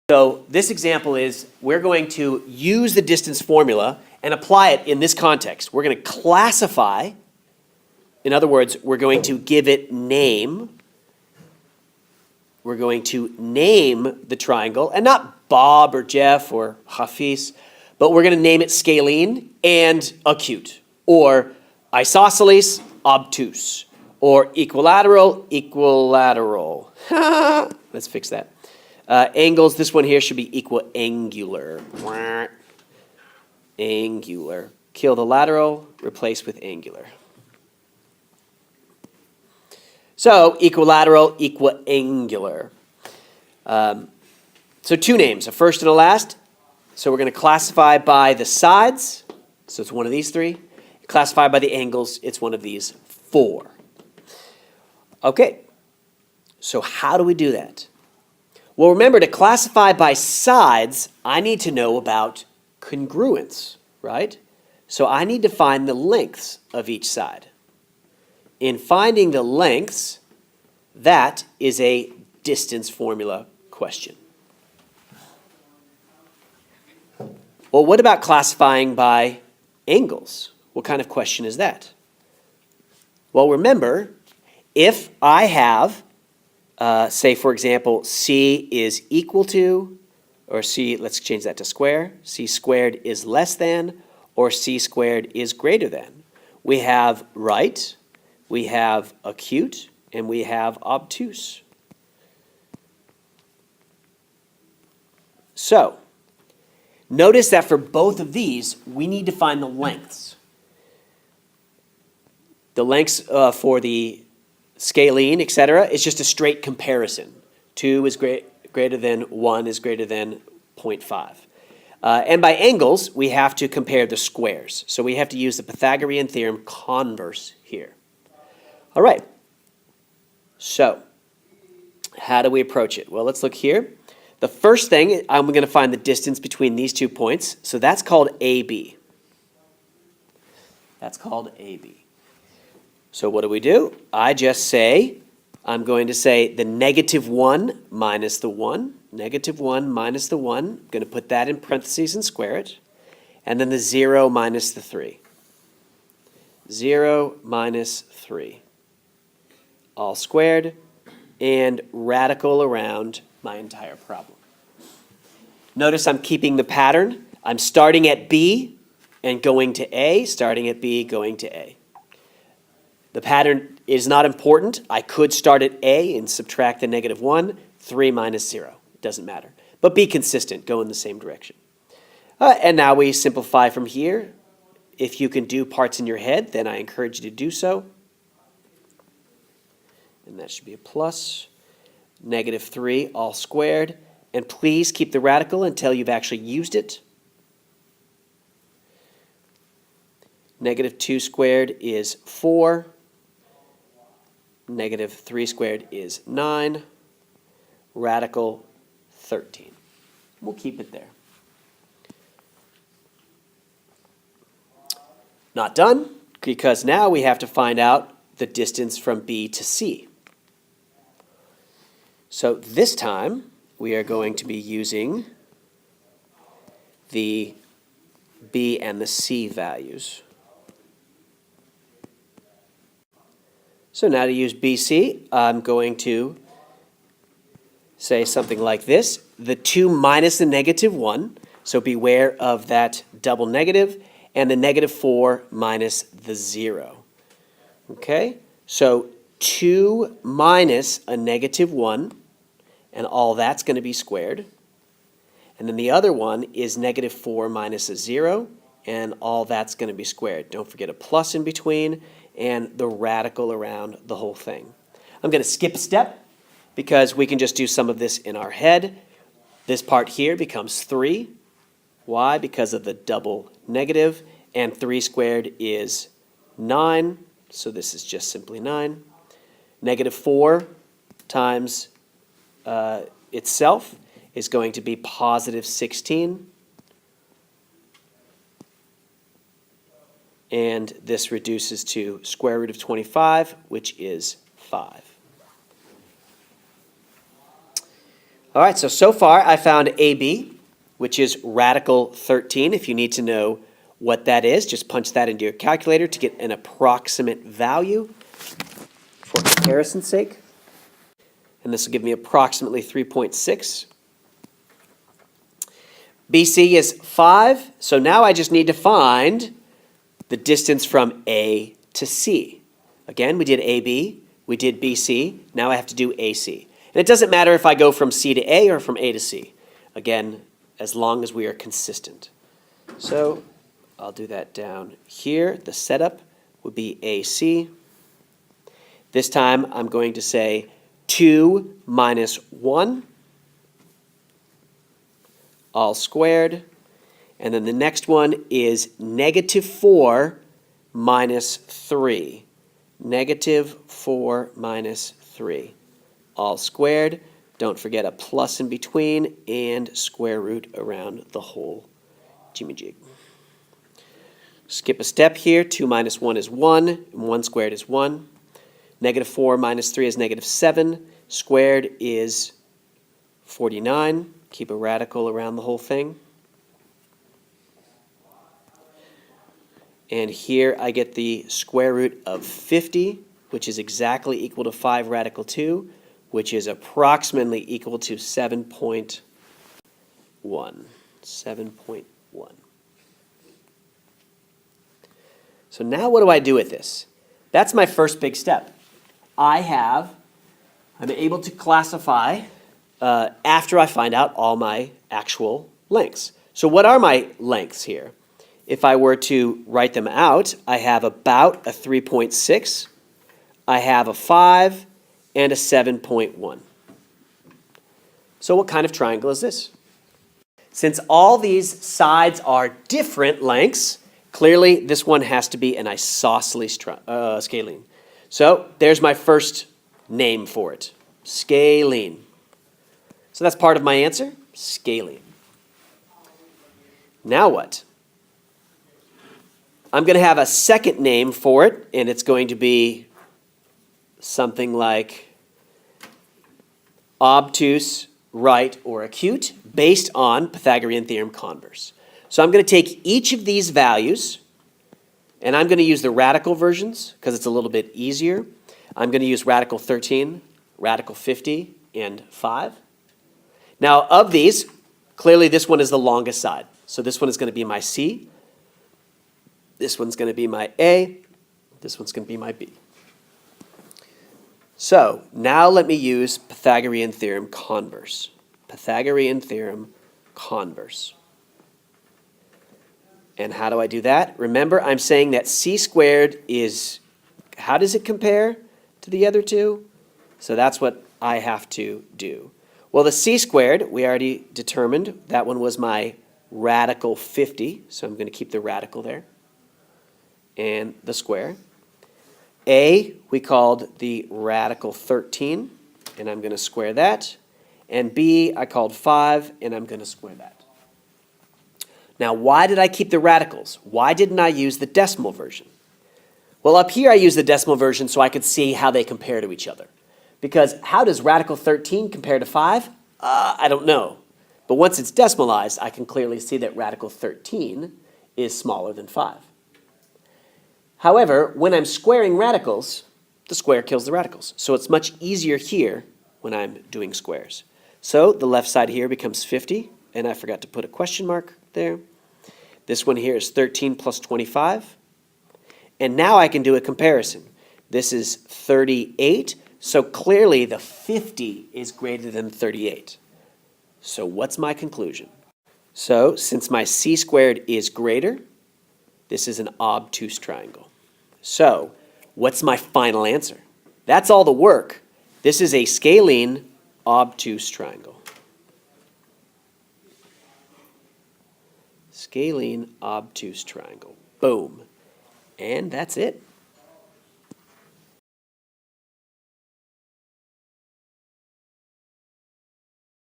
So this example is we're going to use the distance formula and apply it in this context. We're going to classify, in other words, we're going to give it name. We're going to name the triangle, and not Bob or Jeff or Hafiz, but we're going to name it scalene and acute, or isosceles, obtuse, or equilateral, equilateral. Let's fix that. Angles, this one here should be equiangular. Angular. Kill the lateral, replace with angular. So equilateral, equiangular. So two names, a first and a last. So we're going to classify by the sides. So it's one of these three. Classify by the angles, it's one of these four. Okay, so how do we do that? Well, remember, to classify by sides, I need to know about congruence, right? So I need to find the lengths of each side. In finding the lengths, that is a distance formula question. Well, what about classifying by angles? What kind of question is that? Well, remember, if I have, say, for example, C is equal to, or C, let's change that to square, C squared is less than, or C squared is greater than. We have right, we have acute, and we have obtuse. So, notice that for both of these, we need to find the lengths. The lengths for the scalene, etc., is just a straight comparison. 2 is greater than 1 is greater than 0.5. And by angles, we have to compare the squares. So we have to use the Pythagorean theorem converse here. All right. So how do we approach it? Well, let's look here. The first thing, I'm going to find the distance between these 2 points. So that's called AB. That's called AB. So what do? I just say, I'm going to say the -1 minus the 1. -1 minus the 1. I'm going to put that in parentheses and square it. And then the 0 minus the 3. 0 minus 3. All squared and radical around my entire problem. Notice I'm keeping the pattern. I'm starting at B and going to A, starting at B, going to A. The pattern is not important. I could start at A and subtract the -1, 3 minus 0. It doesn't matter. But be consistent, go in the same direction. And now we simplify from here. If you can do parts in your head, then I encourage you to do so. And that should be a plus. -3 all squared. And please keep the radical until you've actually used it. -2 squared is 4. -3 squared is 9. Radical 13. We'll keep it there. Not done, because now we have to find out the distance from B to C. So this time, we are going to be using the B and the C values. So now to use BC, I'm going to say something like this. The 2 minus the -1, so beware of that double negative, and the -4 minus the 0. Okay, so 2 minus a -1, and all that's going to be squared. And then the other one is -4 minus a 0, and all that's going to be squared. Don't forget a plus in between, and the radical around the whole thing. I'm going to skip a step because we can just do some of this in our head. This part here becomes 3. Why? Because of the double negative, and 3 squared is 9, so this is just simply 9. -4 times itself is going to be positive 16. And this reduces to square root of 25, which is 5. All right, so far I found AB, which is radical 13. If you need to know what that is, just punch that into your calculator to get an approximate value for comparison's sake. And this will give me approximately 3.6. BC is 5, so now I just need to find the distance from A to C. Again, we did AB, we did BC, now I have to do AC. And it doesn't matter if I go from C to A or from A to C. Again, as long as we are consistent. So I'll do that down here. The setup would be AC. This time I'm going to say 2 minus 1, all squared. And then the next one is negative 4 minus 3. Negative 4 minus 3, all squared. Don't forget a plus in between and square root around the whole jimmy jig. Skip a step here. 2 minus 1 is 1, and 1 squared is 1. Negative 4 minus 3 is negative 7. Squared is 49. Keep a radical around the whole thing. And here I get the square root of 50, which is exactly equal to 5 radical 2, which is approximately equal to 7.1. 7.1. So now what do I do with this? That's my first big step. I'm able to classify after I find out all my actual lengths. So what are my lengths here? If I were to write them out, I have about a 3.6, I have a 5, and a 7.1. So what kind of triangle is this? Since all these sides are different lengths, clearly this one has to be an isosceles scalene. So there's my first name for it, scalene. So that's part of my answer, scalene. Now what? I'm going to have a second name for it, and it's going to be something like obtuse, right, or acute, based on Pythagorean theorem converse. So I'm going to take each of these values, and I'm going to use the radical versions because it's a little bit easier. I'm going to use radical 13, radical 50, and 5. Now, of these, clearly this one is the longest side. So this one is going to be my C. This one's going to be my A. This one's going to be my B. So now let me use Pythagorean theorem converse. Pythagorean theorem converse. And how do I do that? Remember, I'm saying that C squared is, how does it compare to the other two? So that's what I have to do. Well, the C squared, we already determined. That one was my radical 50. So I'm going to keep the radical there. And the square. A, we called the radical 13, and I'm going to square that. And B, I called 5, and I'm going to square that. Now, why did I keep the radicals? Why didn't I use the decimal version? Well, up here I used the decimal version so I could see how they compare to each other. Because how does radical 13 compare to 5? I don't know. But once it's decimalized, I can clearly see that radical 13 is smaller than 5. However, when I'm squaring radicals, the square kills the radicals. So it's much easier here when I'm doing squares. So the left side here becomes 50, and I forgot to put a question mark there. This one here is 13 plus 25. And now I can do a comparison. This is 38, so clearly the 50 is greater than 38. So what's my conclusion? So since my C squared is greater, this is an obtuse triangle. So what's my final answer? That's all the work. This is a scalene obtuse triangle. Scalene obtuse triangle. Boom. And that's it.